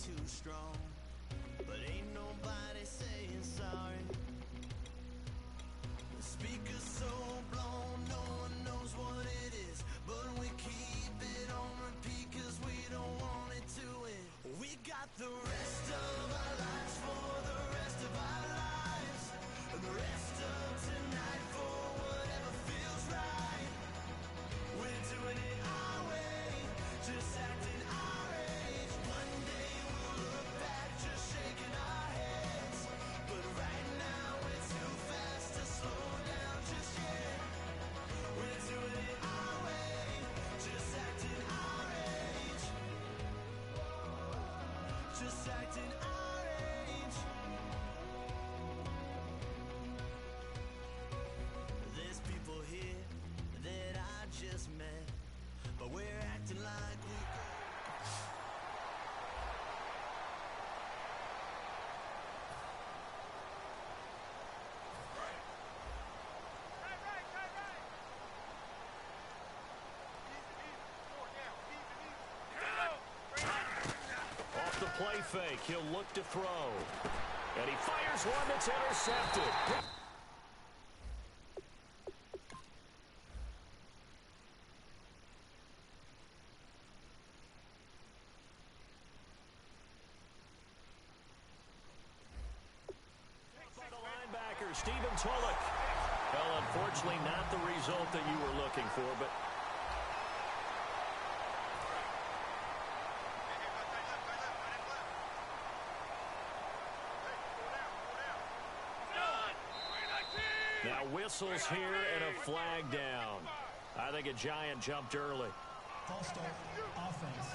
too strong, but ain't nobody saying sorry. The speaker's so blown, no one knows what it is, but we keep it on repeat cause we don't want it to end. We got the rest of our lives for the rest of our lives, and the rest of tonight for whatever feels right. We're doing it our way, just acting our age. One day we'll look back just shaking our heads, but right now we're too fast to slow down just yet. We're doing it our way, just acting our age. Just acting our age. There's people here that I just met, but we're acting like we Off the play fake, he'll look to throw. And he fires one that's intercepted. By the linebacker, Stephen Tulloch. Well, unfortunately, not the result that you were looking for, but now whistles here and a flag down. I think a Giant jumped early. False start, offense.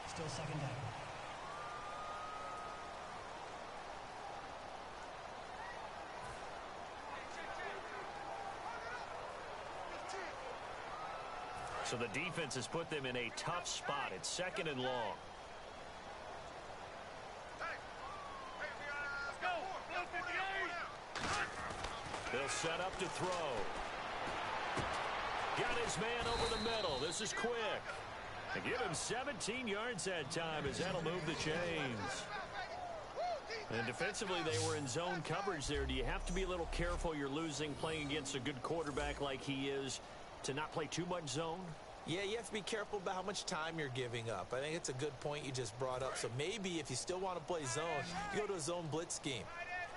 Still second down. So the defense has put them in a tough spot. It's second and long. They'll set up to throw. Got his man over the middle. This is quick. And give him 17 yards that time as that'll move the chains. And defensively, they were in zone coverage there. Do you have to be a little careful you're losing playing against a good quarterback like he is to not play too much zone? Yeah, you have to be careful about how much time you're giving up. I think it's a good point you just brought up. So maybe if you still want to play zone, you go to a zone blitz scheme.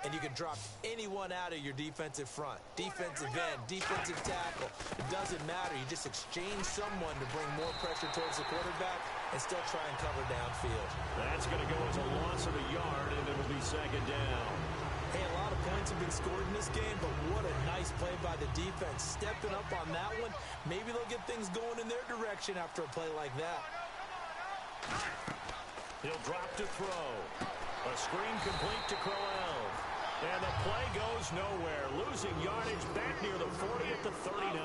And you can drop anyone out of your defensive front. Defensive end, defensive tackle. It doesn't matter. You just exchange someone to bring more pressure towards the quarterback and still try and cover downfield. That's going to go as a loss of a yard, and it'll be second down. Hey, a lot of points have been scored in this game, but what a nice play by the defense. Stepping up on that one, maybe they'll get things going in their direction after a play like that. He'll drop to throw. A screen complete to Crowell. And the play goes nowhere. Losing yardage back near the 40 at the 39.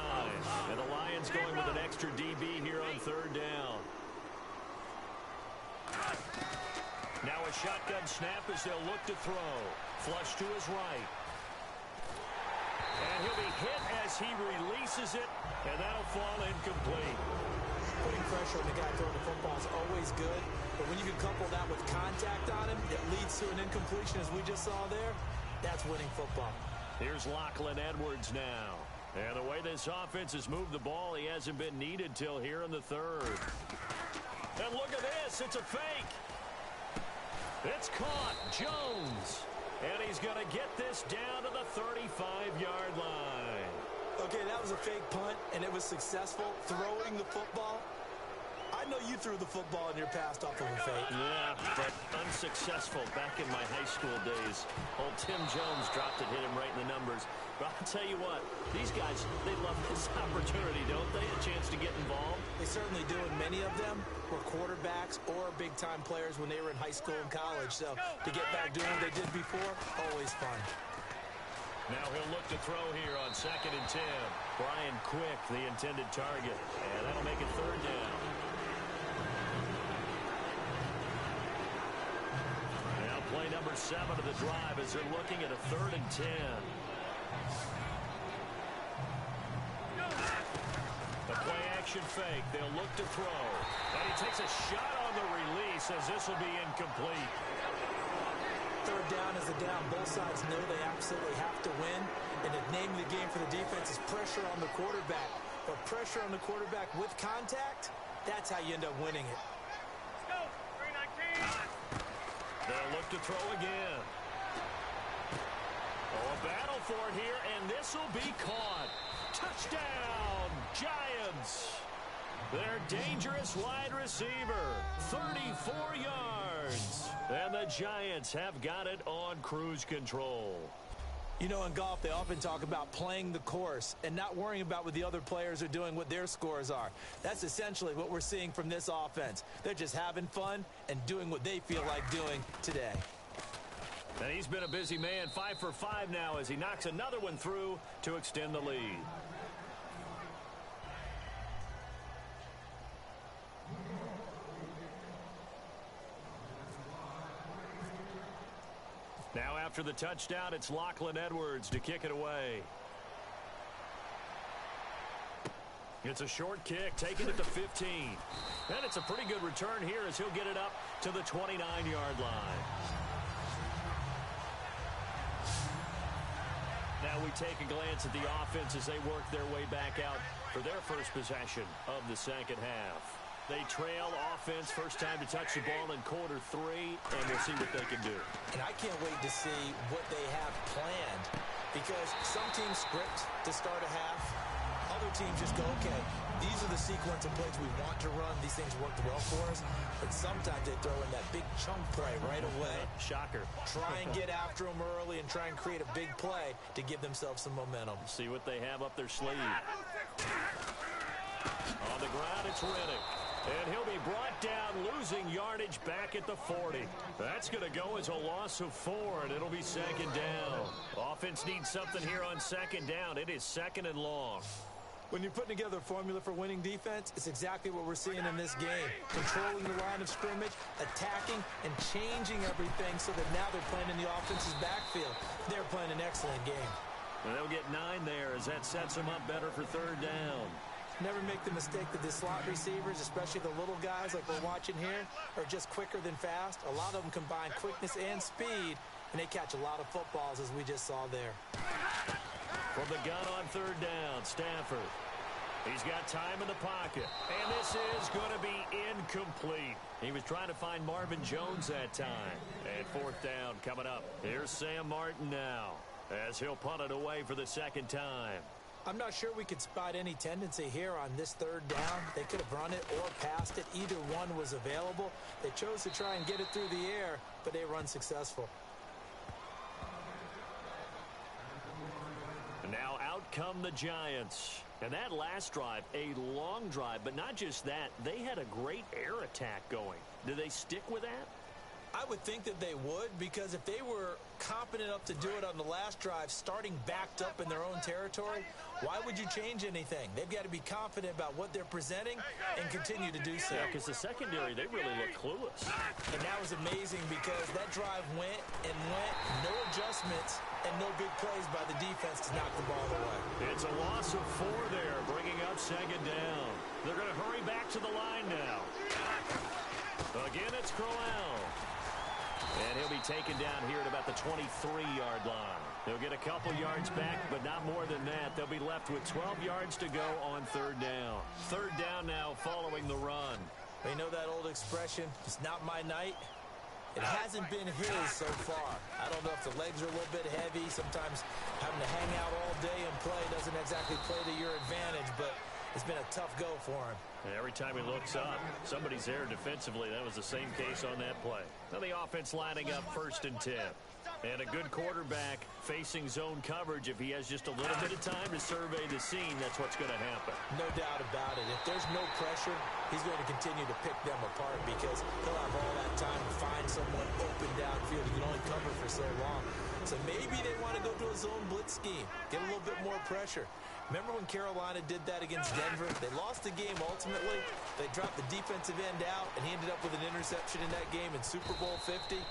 And the Lions going with an extra DB here on third down. Now a shotgun snap as they'll look to throw. Flush to his right. And he'll be hit as he releases it. And that'll fall incomplete. Putting pressure on the guy throwing the football is always good. But when you can couple that with contact on him, it leads to an incompletion as we just saw there. That's winning football. Here's Lachlan Edwards now. And the way this offense has moved the ball, he hasn't been needed till here in the third. And look at this. It's a fake. It's caught. Jones. And he's going to get this down to the 35-yard line. Okay, that was a fake punt, and it was successful. Throwing the football. I know you threw the football in your past off of a fake. Yeah, but unsuccessful back in my high school days. Old Tim Jones dropped it, hit him right in the numbers. But I'll tell you what, these guys, they love this opportunity, don't they? A chance to get involved. They certainly do, and many of them were quarterbacks or big-time players when they were in high school and college. So to get back doing what they did before, always fun. Now he'll look to throw here on 2nd and 10. Brian Quick, the intended target. And that'll make it third down. Now play number 7 of the drive as they're looking at a 3rd and 10. The play play-action fake. They'll look to throw. And he takes a shot on the release as this will be incomplete. Third down is a down. Both sides know they absolutely have to win. And the name of the game for the defense is pressure on the quarterback. But pressure on the quarterback with contact, that's how you end up winning it. They'll look to throw again. Oh, a battle for it here, and this will be caught. Touchdown, Giants. Their dangerous wide receiver, 34 yards. And the Giants have got it on cruise control. You know, in golf, they often talk about playing the course and not worrying about what the other players are doing, what their scores are. That's essentially what we're seeing from this offense. They're just having fun and doing what they feel like doing today. And he's been a busy man, 5 for 5 now as he knocks another one through to extend the lead. Now after the touchdown, it's Lachlan Edwards to kick it away. It's a short kick, taking it to 15. And it's a pretty good return here as he'll get it up to the 29-yard line. Now we take a glance at the offense as they work their way back out for their first possession of the second half. They trail offense, first time to touch the ball in quarter 3, and we'll see what they can do. And I can't wait to see what they have planned, because some teams script to start a half. Other teams just go, okay, these are the sequence of plays we want to run. These things worked well for us. But sometimes they throw in that big chunk play right away. Shocker. Try and get after them early and try and create a big play to give themselves some momentum. See what they have up their sleeve. On the ground, it's Riddick. And he'll be brought down, losing yardage back at the 40. That's going to go as a loss of 4, and it'll be second down. Offense needs something here on second down. It is second and long. When you're putting together a formula for winning defense, it's exactly what we're seeing in this game. Controlling the line of scrimmage, attacking, and changing everything so that now they're playing in the offense's backfield. They're playing an excellent game. And they'll get 9 there as that sets them up better for third down. Never make the mistake that the slot receivers, especially the little guys like we're watching here, are just quicker than fast. A lot of them combine quickness and speed, and they catch a lot of footballs, as we just saw there. From the gun on third down, Stafford. He's got time in the pocket, and this is going to be incomplete. He was trying to find Marvin Jones that time. And fourth down coming up. Here's Sam Martin now as he'll punt it away for the second time. I'm not sure we could spot any tendency here on this third down. They could have run it or passed it. Either one was available. They chose to try and get it through the air, but they were unsuccessful. And now out come the Giants. And that last drive, a long drive, but not just that. They had a great air attack going. Do they stick with that? I would think that they would, because if they were confident enough to do it on the last drive, starting backed up in their own territory, why would you change anything? They've got to be confident about what they're presenting and continue to do so. Yeah, because the secondary, they really look clueless. And that was amazing because that drive went, no adjustments, and no big plays by the defense to knock the ball away. It's a loss of 4 there, bringing up second down. They're going to hurry back to the line now. Again, it's Crowell. And he'll be taken down here at about the 23-yard line. He'll get a couple yards back, but not more than that. They'll be left with 12 yards to go on third down. Third down now following the run. You know that old expression, it's not my night? It hasn't been his so far. I don't know if the legs are a little bit heavy. Sometimes having to hang out all day and play doesn't exactly play to your advantage, but it's been a tough go for him. And every time he looks up, somebody's there defensively. That was the same case on that play. Now the offense lining up 1st and 10. And a good quarterback facing zone coverage. If he has just a little bit of time to survey the scene, that's what's going to happen. No doubt about it. If there's no pressure, he's going to continue to pick them apart because he'll have all that time to find someone open downfield. He can only cover for so long. So maybe they want to go to a zone blitz scheme, get a little bit more pressure. Remember when Carolina did that against Denver? They lost the game ultimately. They dropped the defensive end out, and he ended up with an interception in that game in Super Bowl 50.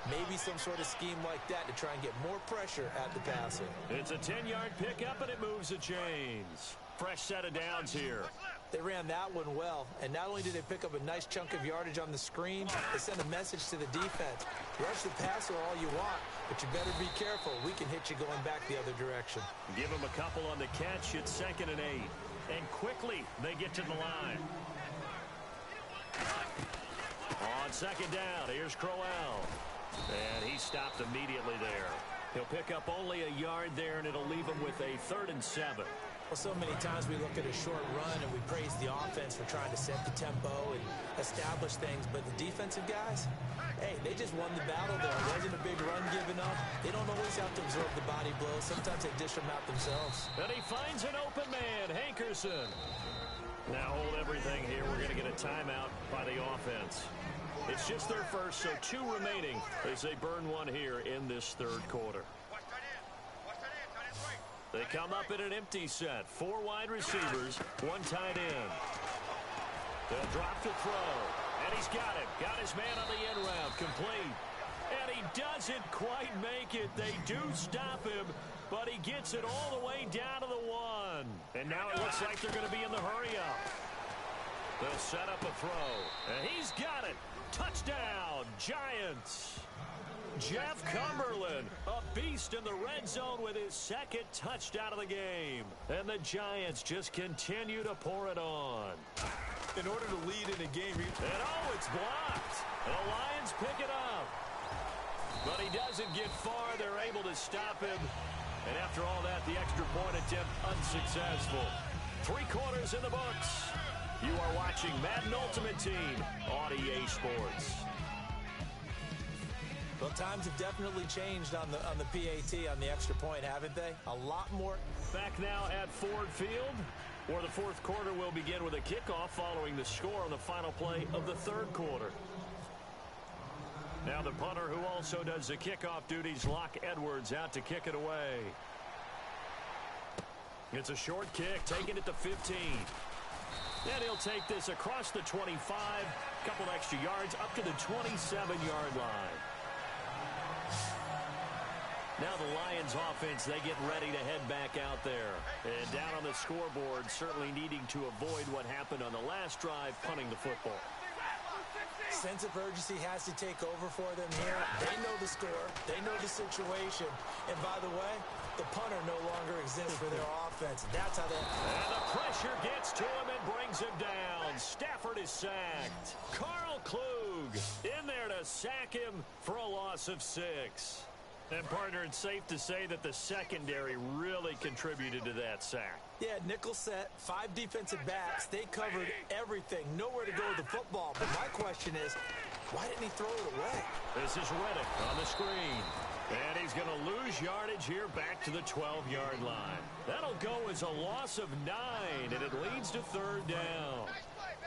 Maybe some sort of scheme like that to try and get more pressure at the passer. It's a 10-yard pickup, and it moves the chains. Fresh set of downs here. They ran that one well, and not only did they pick up a nice chunk of yardage on the screen, they sent a message to the defense. Rush the passer all you want, but you better be careful. We can hit you going back the other direction. Give them a couple on the catch. It's 2nd and 8. And quickly, they get to the line. On 2nd down, here's Crowell. And he stopped immediately there. He'll pick up only a yard there, and it'll leave him with a 3rd and 7. Well, so many times we look at a short run and we praise the offense for trying to set the tempo and establish things, but the defensive guys, hey, they just won the battle there. It wasn't a big run given up. They don't always have to absorb the body blows. Sometimes they dish them out themselves. And he finds an open man, Hankerson. Now hold everything here. We're going to get a timeout by the offense. It's just their first, so 2 remaining as they burn one here in this 3rd quarter. They come up in an empty set. 4 wide receivers, 1 tight end. They'll drop the throw. And he's got it. Got his man on the end route. Complete. And he doesn't quite make it. They do stop him, but he gets it all the way down to the 1. And now it looks like they're going to be in the hurry-up. They'll set up a throw. And he's got it. Touchdown, Giants. Jeff Cumberland, a beast in the red zone with his 2nd touchdown of the game. And the Giants just continue to pour it on. In order to lead in a game, and oh, it's blocked. The Lions pick it up. But he doesn't get far. They're able to stop him. And after all that, the extra point attempt unsuccessful. 3 quarters in the books. You are watching Madden Ultimate Team on EA Sports. Well, times have definitely changed on the PAT, on the extra point, haven't they? A lot more. Back now at Ford Field, where the 4th quarter will begin with a kickoff following the score on the final play of the 3rd quarter. Now the punter, who also does the kickoff duties, Locke Edwards, out to kick it away. It's a short kick, taking it to 15. And he'll take this across the 25, couple extra yards, up to the 27-yard line. Now the Lions offense, they get ready to head back out there. And down on the scoreboard, certainly needing to avoid what happened on the last drive, punting the football. Sense of urgency has to take over for them here. They know the score. They know the situation. And by the way, the punter no longer exists for their offense. That's how they... And the pressure gets to him and brings him down. Stafford is sacked. Carl Klug in there to sack him for a loss of 6. And, partner, it's safe to say that the secondary really contributed to that sack. Yeah, nickel set, 5 defensive backs. They covered everything. Nowhere to go with the football. But my question is, why didn't he throw it away? This is Reddick on the screen. And he's going to lose yardage here back to the 12-yard line. That'll go as a loss of 9, and it leads to 3rd down.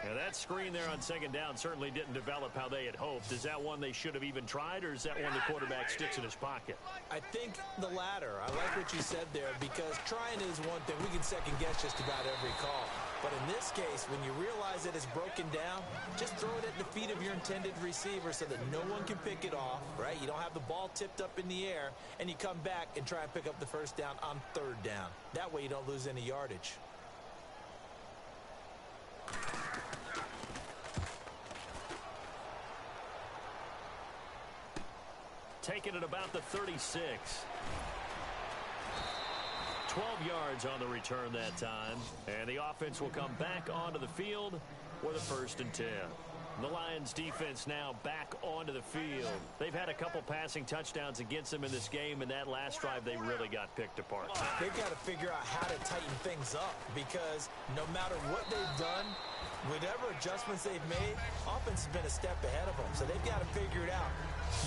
Now, that screen there on 2nd down certainly didn't develop how they had hoped. Is that one they should have even tried, or is that one the quarterback sticks in his pocket? I think the latter. I like what you said there, because trying is one thing. We can second-guess just about every call. But in this case, when you realize that it's broken down, just throw it at the feet of your intended receiver so that no one can pick it off, right? You don't have the ball tipped up in the air, and you come back and try and pick up the 1st down on 3rd down. That way you don't lose any yardage. Taking it about the 36. 12 yards on the return that time. And the offense will come back onto the field with a 1st and 10. The Lions defense now back onto the field. They've had a couple passing touchdowns against them in this game, and that last drive they really got picked apart. They've got to figure out how to tighten things up, because no matter what they've done, whatever adjustments they've made, offense has been a step ahead of them. So they've got to figure it out.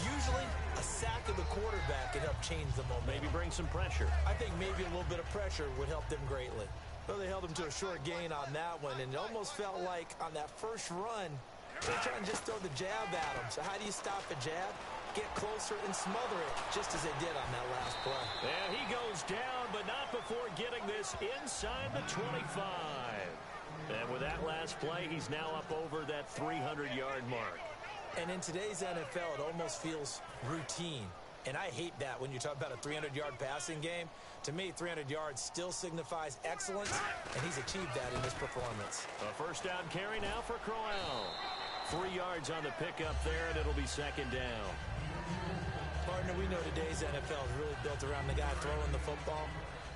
Usually, a sack of the quarterback can help change the momentum. Maybe bring some pressure. I think maybe a little bit of pressure would help them greatly. Well, they held them to a short gain on that one, and it almost felt like on that first run, they're trying to just throw the jab at them. So how do you stop a jab? Get closer and smother it, just as they did on that last play. And he goes down, but not before getting this inside the 25. And with that last play, he's now up over that 300-yard mark. And in today's NFL, it almost feels routine. And I hate that when you talk about a 300-yard passing game. To me, 300 yards still signifies excellence, and he's achieved that in this performance. A first down carry now for Crowell. 3 yards on the pickup there, and it'll be second down. Partner, we know today's NFL is really built around the guy throwing the football.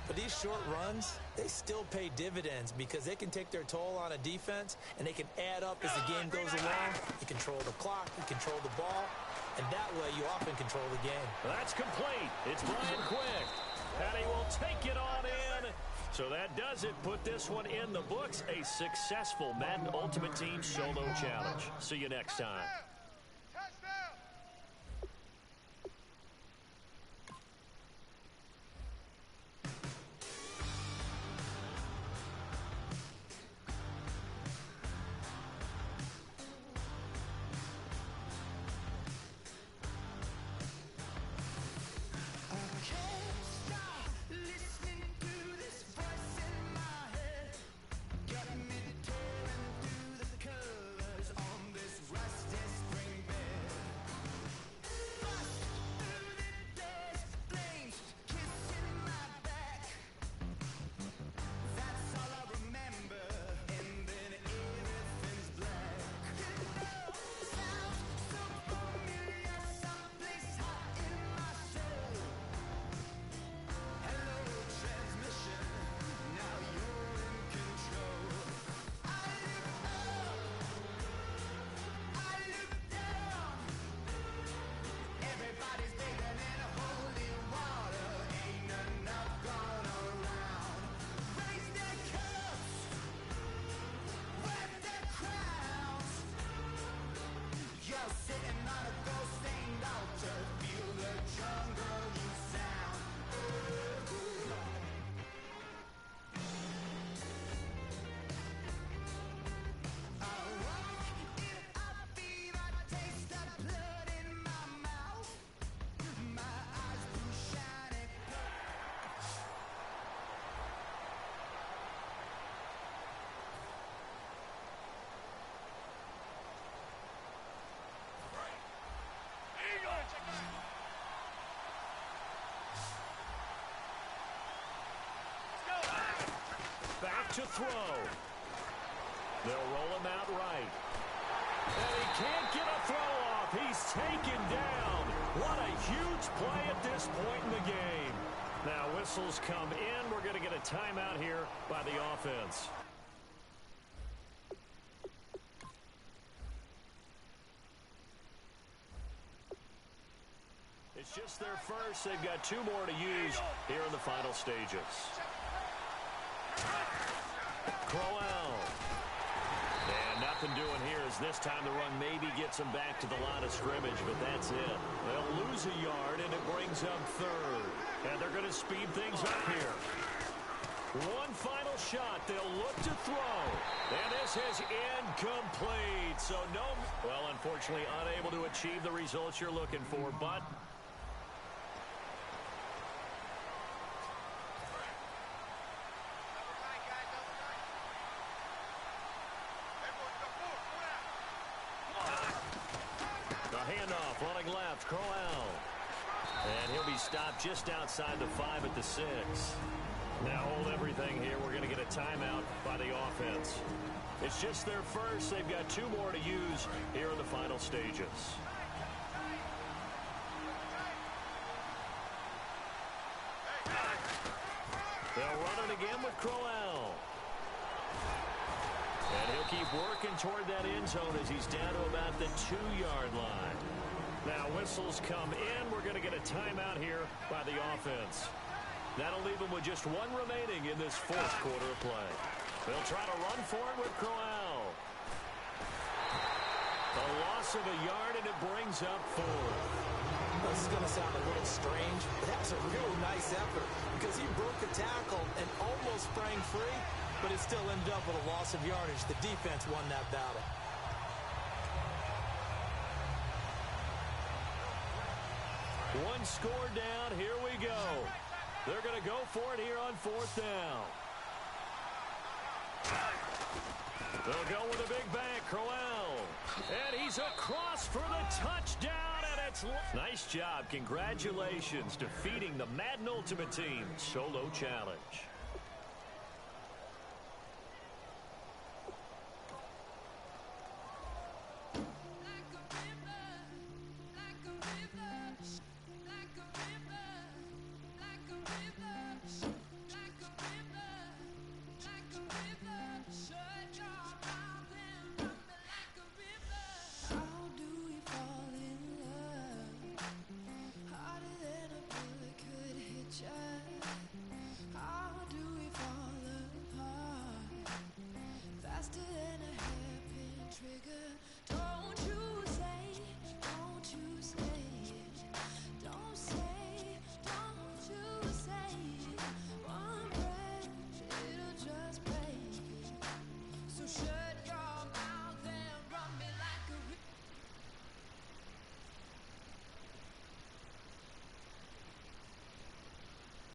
But these short runs, they still pay dividends because they can take their toll on a defense, and they can add up as the game goes along. You control the clock, you control the ball, and that way you often control the game. That's complete. It's Brian Quick, and he will take it on in. So that does it. Put this one in the books. A successful Madden Ultimate Team Solo Challenge. See you next time. Back to throw. They'll roll him out right. And he can't get a throw off. He's taken down. What a huge play at this point in the game. Now whistles come in. We're going to get a timeout here by the offense. It's just their first. They've got 2 more to use here in the final stages. Crowell. And nothing doing here as this time the run maybe gets them back to the line of scrimmage, but that's it. They'll lose a yard, and it brings up 3rd. And they're going to speed things up here. One final shot. They'll look to throw. And this is incomplete. So no, well, unfortunately, unable to achieve the results you're looking for, but running left, Crowell. And he'll be stopped just outside the 5 at the 6. Now hold everything here. We're going to get a timeout by the offense. It's just their first. They've got 2 more to use here in the final stages. They'll run it again with Crowell. And he'll keep working toward that end zone as he's down to about the 2-yard line. Now whistles come in. We're going to get a timeout here by the offense. That'll leave them with just 1 remaining in this 4th quarter of play. They'll try to run for it with Crowell. A loss of a yard, and it brings up 4. This is going to sound a little strange, but that's a really nice effort because he broke a tackle and almost sprang free, but it still ended up with a loss of yardage. The defense won that battle. One score down. Here we go. They're going to go for it here on 4th down. They'll go with a big bang. Crowell. And he's across for the touchdown, and Nice job. Congratulations defeating the Madden Ultimate Team solo challenge.